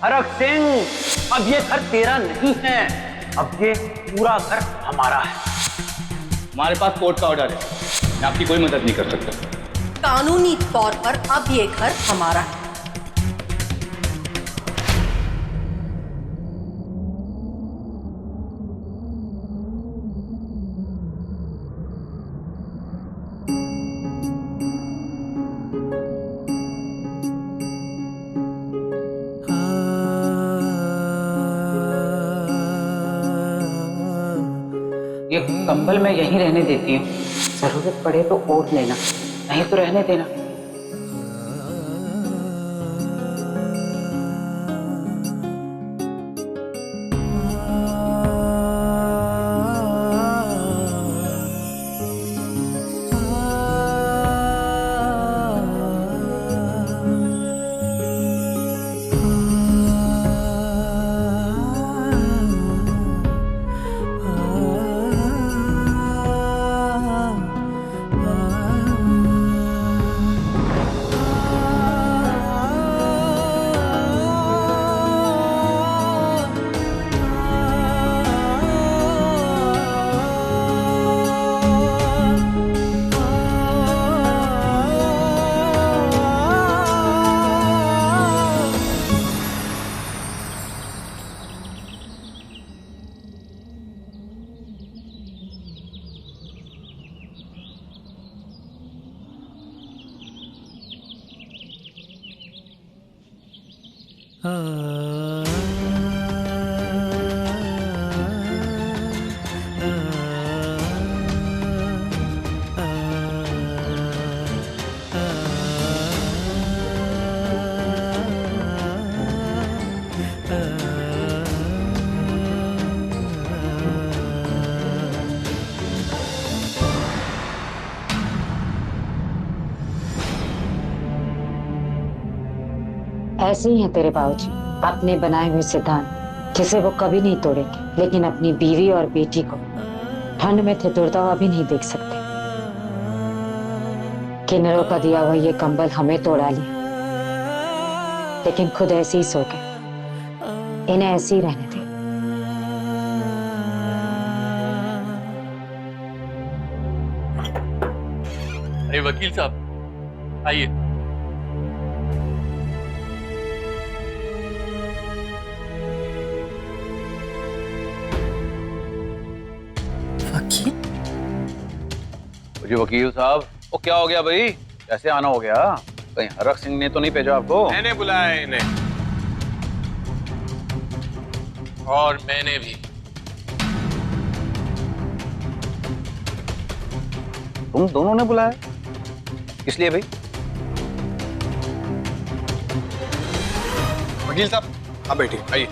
हरक सिंह, अब ये घर तेरा नहीं है, अब ये पूरा घर हमारा है। हमारे पास कोर्ट का ऑर्डर है, मैं आपकी कोई मदद नहीं कर सकता। कानूनी तौर पर अब ये घर हमारा है। ये कंबल मैं यहीं रहने देती हूँ, जरूरत पड़े तो ओढ़ लेना, नहीं तो रहने देना। ऐसे ही हैं तेरे बाबूजी, अपने बनाए हुए सिद्धांत जिसे वो कभी नहीं तोड़ेंगे, लेकिन अपनी बीवी और बेटी को ठंड में ठिठुरता हुआ भी नहीं देख सकते। किन्नरों का दिया हुआ ये कंबल हमें तोड़ा लिया, लेकिन खुद ऐसे ही सो गए। इन्हें ऐसे ही रहने दे। अरे वकील साहब आइए। वकील? जी वकील साहब, वो क्या हो गया भाई, कैसे आना हो गया? कहीं हरक सिंह ने तो नहीं भेजा आपको? मैंने बुलाया इन्हें, और मैंने भी। तुम दोनों ने बुलाया? किस लिए भाई? वकील साहब आप बैठिए, आइए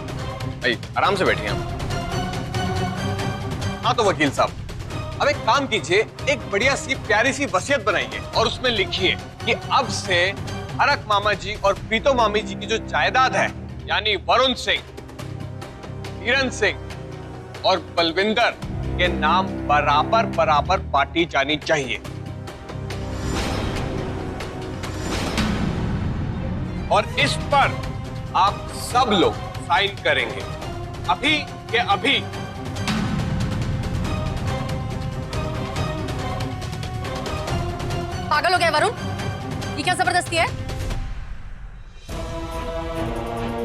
आइए, आराम से बैठिए आप। हाँ तो वकील साहब, अब एक काम कीजिए, एक बढ़िया सी प्यारी सी वसीयत बनाइए और उसमें लिखिए कि अब से हरक मामा जी और प्रीतो मामी जी की जो जायदाद है, यानी वरुण सिंह, वीरन सिंह और बलविंदर के नाम बराबर बराबर बांटी जानी चाहिए। और इस पर आप सब लोग साइन करेंगे अभी के अभी। पागल हो गया वरुण? ये क्या जबरदस्ती है?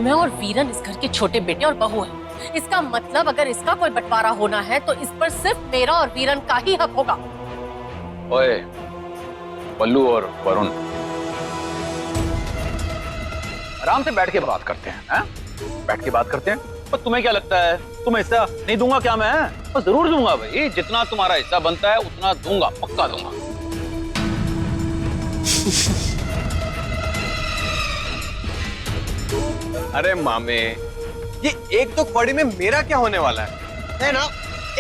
मैं और वीरन इस घर के छोटे बेटे और बहू हैं। इसका मतलब अगर इसका कोई बंटवारा होना है तो इस पर सिर्फ मेरा और वीरन का ही हक होगा। ओए बल्लू और वरुण, आराम से बैठ के बात करते हैं, बैठ के बात करते हैं। पर तुम्हें क्या लगता है, तुम्हें हिस्सा नहीं दूंगा क्या मैं? और जरूर दूंगा भाई, जितना तुम्हारा हिस्सा बनता है उतना दूंगा, पक्का दूंगा। अरे मामे, ये एक तो कौड़ी में मेरा क्या होने वाला है? मैं ना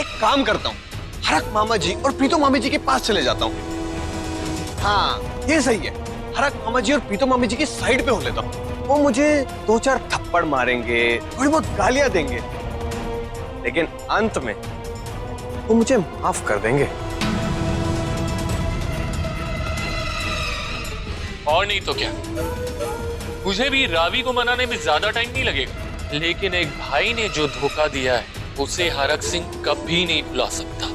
एक काम करता हूँ, हरक मामा जी और प्रीतो मामी जी के पास चले जाता हूँ। हाँ ये सही है, हरक मामा जी और प्रीतो मामी जी की साइड पे हो लेता हूँ। वो मुझे 2-4 थप्पड़ मारेंगे, थोड़ी बहुत गालियां देंगे, लेकिन अंत में वो मुझे माफ कर देंगे। और नहीं तो क्या, मुझे भी रावी को मनाने में ज्यादा टाइम नहीं लगेगा, लेकिन एक भाई ने जो धोखा दिया है उसे हरक सिंह कभी नहीं भुला सकता।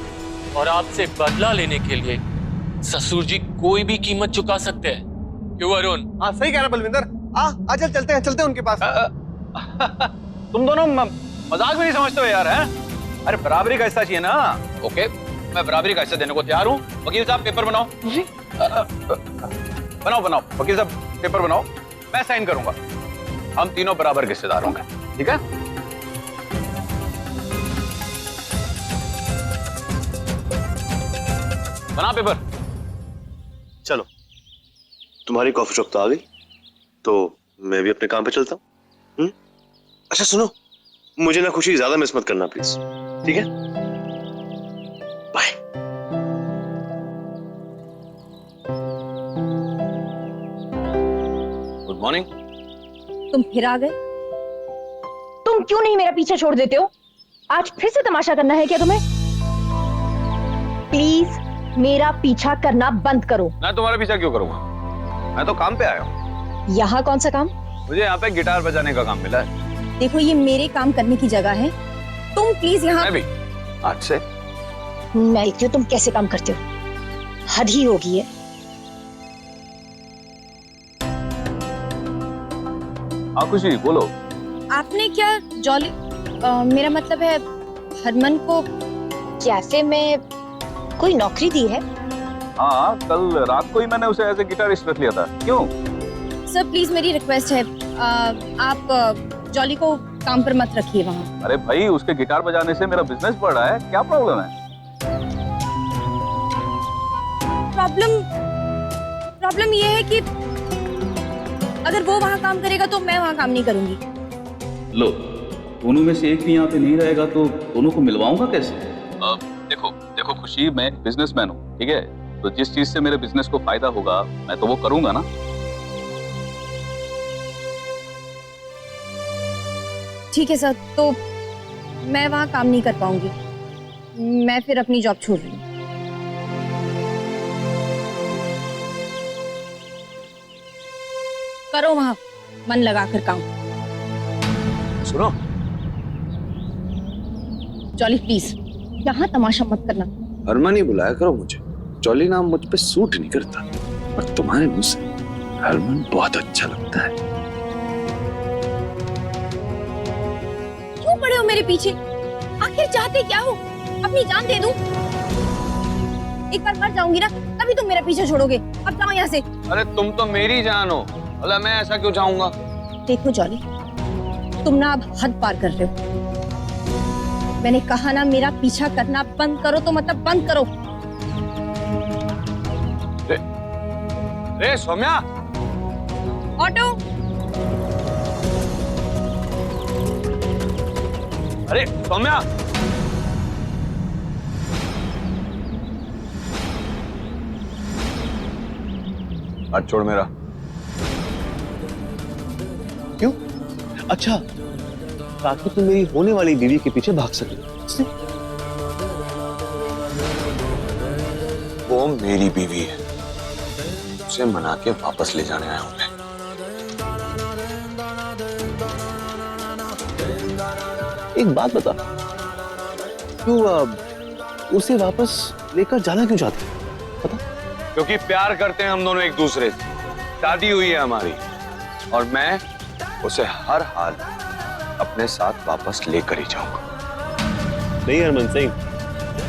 और आपसे बदला लेने के लिए ससुर जी कोई भी कीमत चुका सकते हैं। क्यों वरुण? हाँ सही कह रहा बलविंदर। आ चल चलते हैं उनके पास। तुम दोनों मजाक में नहीं समझते हो यार, हैं? अरे बराबरी का हिस्सा चाहिए ना। ओके, मैं बराबरी का हिस्सा देने को तैयार हूँ। वकील साहब पेपर बनाओ। बनाओ वकील साहब पेपर बनाओ, मैं साइन करूंगा। हम तीनों बराबर हिस्सेदार होंगे, ठीक है? बना पेपर। चलो, तुम्हारी कॉफी शॉप तो आ गई, तो मैं भी अपने काम पे चलता हूँ। अच्छा सुनो, मुझे ना खुशी ज्यादा मिस मत करना प्लीज, ठीक है? बाय। Good morning. तुम फिर आ गए? तुम क्यों नहीं मेरा पीछा छोड़ देते हो? आज फिर से तमाशा करना है क्या तुम्हें? प्लीज मेरा पीछा करना बंद करो। मैं तुम्हारा पीछा क्यों करूंगा? मैं तो काम पे आया हूँ। यहाँ कौन सा काम? मुझे यहाँ पे गिटार बजाने का काम मिला है। देखो ये मेरे काम करने की जगह है, तुम प्लीज यहाँ। मैं भी आज से। मैं क्यों? तुम कैसे काम करते हो? हद ही होगी है। हाँ खुशी बोलो। आपने क्या जॉली मेरा मतलब है हरमन को कैफे में कोई नौकरी दी है? हाँ, कल रात को ही मैंने उसे एज ए गिटारिस्ट रख लिया था। क्यों? सर प्लीज मेरी रिक्वेस्ट है, आप जॉली को काम पर मत रखिए वहाँ। अरे भाई, उसके गिटार बजाने से मेरा बिजनेस बढ़ रहा है, क्या प्रॉब्लम है? प्रॉब्लम ये है कि अगर वो वहाँ काम करेगा तो मैं वहाँ काम नहीं करूंगी। लो, दोनों में से एक भी यहाँ पे नहीं रहेगा तो दोनों को मिलवाऊंगा कैसे? देखो खुशी, मैं एक बिजनेसमैन हूँ, ठीक है? तो जिस चीज से मेरे बिजनेस को फायदा होगा मैं तो वो करूंगा ना। ठीक है सर, तो मैं वहाँ काम नहीं कर पाऊंगी। मैं फिर अपनी जॉब छोड़ रही हूँ। करो वहाँ मन लगाकर काम। सुनो, जॉली प्लीज यहाँ तमाशा मत करना। हरमन ही बुलाया करो मुझे। जॉली नाम मुझ पे सूट नहीं करता, और तुम्हारे मुंह से हरमन बहुत अच्छा लगता है। क्यों पड़े हो मेरे पीछे? आखिर चाहते क्या हो? अपनी जान दे दूं? एक बार मर जाऊंगी ना, तभी तुम मेरा पीछा छोड़ोगे। अब जाओ यहाँ से। अरे तुम तो मेरी जान हो, भला मैं ऐसा क्यों चाहूंगा? देखो जॉली, तुम ना अब हद पार कर रहे हो। मैंने कहा ना मेरा पीछा करना बंद करो, तो मतलब बंद करो। रे सौम्या, ऑटो। अरे सौम्या, हाथ छोड़ मेरा। क्यों? अच्छा, ताकि तुम मेरी होने वाली बीवी के पीछे भाग सके। वो मेरी बीवी है, उसे मना के वापस ले जाने आया हूं मैं। एक बात बता, क्यों उसे वापस लेकर जाना क्यों चाहते हो? पता? क्योंकि प्यार करते हैं हम दोनों एक दूसरे से, शादी हुई है हमारी, और मैं उसे हर हाल अपने साथ वापस लेकर ही जाऊंगा। नहीं हरमन सिंह,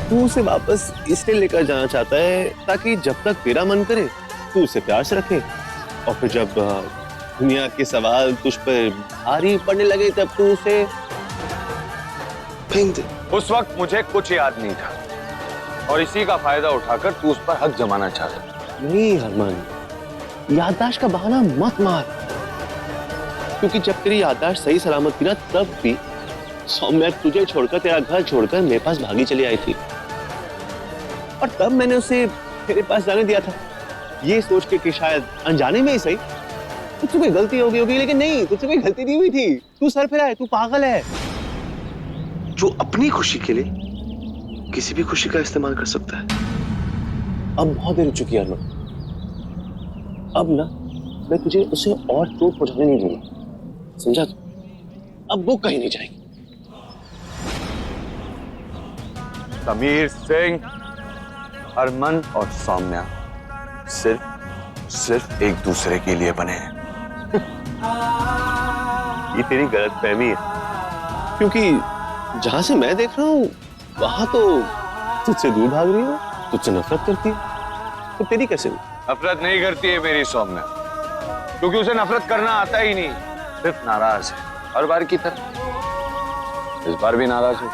तू उसे वापस इसलिए लेकर जाना चाहता है ताकि जब तक तेरा मन करे तू उसे प्यार से रखे, और फिर जब दुनिया के सवाल तुझ पर भारी पड़ने लगे तब तू उसे फेंक दे। उस वक्त मुझे कुछ याद नहीं था, और इसी का फायदा उठाकर तू उस पर हक जमाना चाह रहा। नहीं हरमन, याददाश्त का बहाना मत मार, क्योंकि जब तेरी याददाश्त सही सलामत थी ना, तब भी सौम्या तुझे छोड़कर, तेरा घर छोड़कर मेरे पास भागी चली आई थी, और तब मैंने उसे तेरे पास जाने दिया था, ये सोच के कि शायद अनजाने में ही सही तुझसे कोई गलती हो गई होगी, लेकिन नहीं, तुझसे कोई गलती नहीं हुई थी। तू सर फिरा है, तू पागल है। जो अपनी खुशी के लिए किसी भी खुशी का इस्तेमाल कर सकता है। अब बहुत देर हो चुकी है हरमन, अब ना मैं तुझे उसे और चोट पहुंचाने नहीं दूंगा, समझा तू? अब वो कहीं नहीं जाएगी। समीर सिंह, हरमन और सौम्या सिर्फ एक दूसरे के लिए बने हैं। ये तेरी गलतफहमी है, क्योंकि जहां से मैं देख रहा हूं वहां तो तुझसे दूर भाग रही हो, तुझसे नफरत करती है। तो तेरी कैसे हुई? नफरत नहीं करती है मेरी सौम्या, क्योंकि उसे नफरत करना आता ही नहीं, सिर्फ नाराज है। हर बार की तरह इस बार भी नाराज हूं,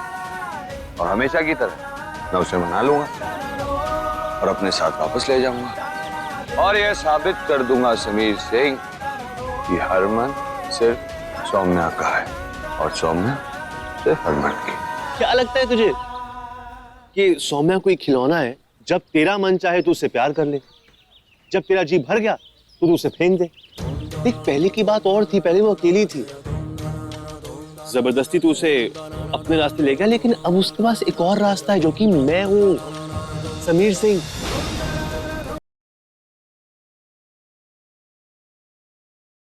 और हमेशा की तरह मैं उसे मना लूंगा और अपने साथ वापस ले जाऊंगा, और यह साबित कर दूंगा समीर सिंह कि हरमन सिर्फ सौम्या का है और सौम्या सिर्फ हरमन की। क्या लगता है तुझे कि सौम्या कोई खिलौना है? जब तेरा मन चाहे तो उससे प्यार कर ले, जब तेरा जी भर गया तो उसे फेंक दे। देख, पहले की बात और थी, पहले वो अकेली थी, जबरदस्ती तू उसे अपने रास्ते ले गया, लेकिन अब उसके पास एक और रास्ता है जो कि मैं हूं, समीर सिंह।